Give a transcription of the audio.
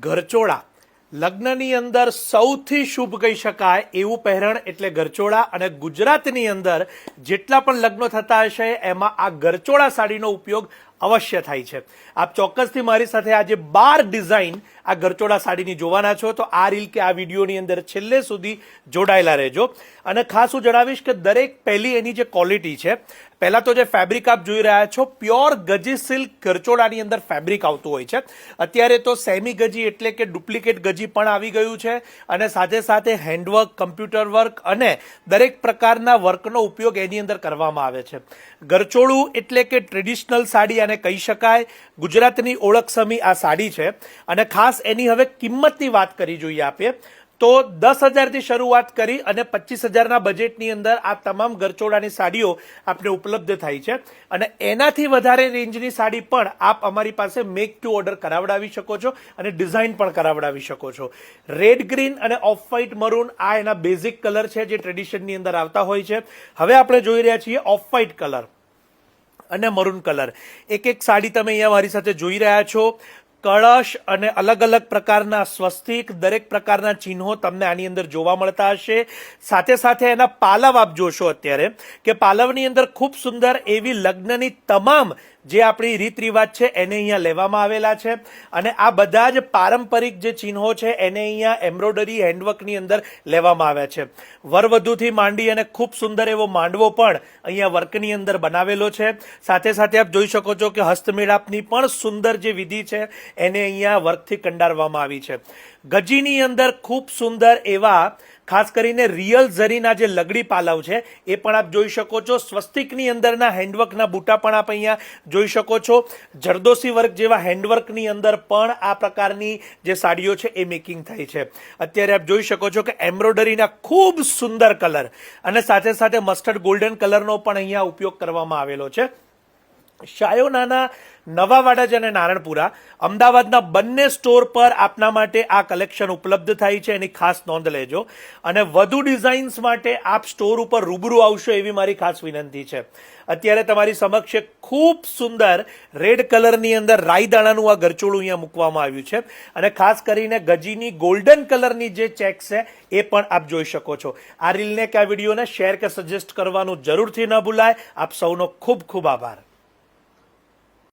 ગરચોળા લગ્નની અંદર સૌથી શુભ કહી શકાય એવું પહેરણ એટલે ગરચોળા અને ગુજરાતની અંદર જેટલા પણ લગ્નો થતા હશે એમાં આ ગરચોળા સાડીનો ઉપયોગ અવશ્ય થાય છે। આપ ચોક્કસથી મારી સાથે આજે 12 ડિઝાઇન આ ગરચોળા સાડીની જોવાના છો, તો આ રીલ કે આ વિડીયોની અંદર છેલ્લે સુધી જોડાયેલા રહેજો। અને ખાસ હું જણાવીશ કે દરેક પહેલી એની જે ક્વોલિટી છે, પહેલા તો જે ફેબ્રિક આપ જોઈ રહ્યા છો પ્યોર ગજી સિલ્ક ગરચોળાની અંદર ફેબ્રિક આવતું હોય છે। અત્યારે તો સેમી ગજી એટલે કે ડુપ્લિકેટ ગજી પણ આવી ગયું છે અને સાથે સાથે હેન્ડવર્ક, કમ્પ્યુટર વર્ક અને દરેક પ્રકારના વર્કનો ઉપયોગ એની અંદર કરવામાં આવે છે। ગરચોળું એટલે કે ટ્રેડિશનલ સાડી આને કહી શકાય, ગુજરાતની ઓળખસમી આ સાડી છે। અને ખાસ એની હવે કિંમતની વાત કરી જોઈએ આપે તો 10,000થી શરૂઆત કરી અને 25,000ના બજેટની અંદર આ તમામ ગરચોળાની સાડીઓ આપને ઉપલબ્ધ થાય છે। અને એનાથી વધારે રેન્જની સાડી પણ આપ અમારી પાસે મેક ટુ ઓર્ડર કરાવડાવી શકો છો અને ડિઝાઇન પણ કરાવડાવી શકો છો। રેડ ગ્રીન અને ઓફ વ્હાઇટ મરૂન આ એના બેઝિક કલર છે જે ટ્રેડિશનની અંદર આવતા હોય છે। હવે આપણે જોઈ રહ્યા છીએ ઓફ વ્હાઇટ કલર અને મરૂન કલર। એક એક સાડી તમે અહીંયા મારી સાથે જોઈ રહ્યા છો। કળશ અને અલગ અલગ પ્રકારના સ્વસ્તિક, દરેક પ્રકારના ચિહ્નો તમને આની અંદર જોવા મળતા હશે। સાથે સાથે એના પાલવ આપ જોશો અત્યારે કે પાલવની અંદર ખૂબ સુંદર એવી લગ્નની તમામ જે આપણી રીત રિવાજ છે એને અહીંયા લેવામાં આવેલા છે અને આ બધા જ પારંપરિક જે ચિહ્નો છે એને અહીંયા એમ્બ્રોઇડરી હેન્ડવર્કની અંદર લેવામાં આવ્યા છે। વરવધુથી માંડી અને ખૂબ સુંદર એવો માંડવો પણ અહીંયા વર્કની અંદર બનાવેલો છે। સાથે સાથે આપ જોઈ શકો છો કે હસ્તમેળાપની પણ સુંદર જે વિધિ છે એને અહીંયા વર્કથી કંડારવામાં આવી છે। ગજીની અંદર ખૂબ સુંદર એવા ખાસ કરીને રિયલ ઝરીના જે લગડી પાલવ છે એ પણ આપ જોઈ શકો છો। સ્વસ્તિકની અંદરના હેન્ડવર્કના બૂટા પણ આપ અહીંયા જોઈ શકો છો। જરદોશી વર્ક જેવા હેન્ડવર્કની અંદર પણ આ પ્રકારની જે સાડીઓ છે એ મેકિંગ થાય છે। અત્યારે આપ જોઈ શકો છો કે એમ્બ્રોઇડરીના ખૂબ સુંદર કલર અને સાથે સાથે મસ્ટર્ડ ગોલ્ડન કલરનો પણ અહીંયા ઉપયોગ કરવામાં આવેલો છે। શાયોનાના નવાવાડા અને નારણપુરા અમદાવાદના બંને સ્ટોર પર આપના માટે આ કલેક્શન ઉપલબ્ધ થાય છે, એની ખાસ નોંધ લેજો। અને વધુ ડિઝાઇન્સ માટે આપ સ્ટોર ઉપર રૂબરૂ આવશો એવી મારી ખાસ વિનંતી છે। અત્યારે તમારી સમક્ષ ખૂબ સુંદર રેડ કલરની અંદર રાઈદાણાનું આ ગરચોળું અહીંયા મૂકવામાં આવ્યું છે અને ખાસ કરીને ગજીની ગોલ્ડન કલરની જે ચેક છે એ પણ આપ જોઈ શકો છો। આ રીલને કે આ વિડીયોને શેર કે સજેસ્ટ કરવાનું જરૂરથી ન ભૂલાય। આપ સૌનો ખૂબ ખૂબ આભાર।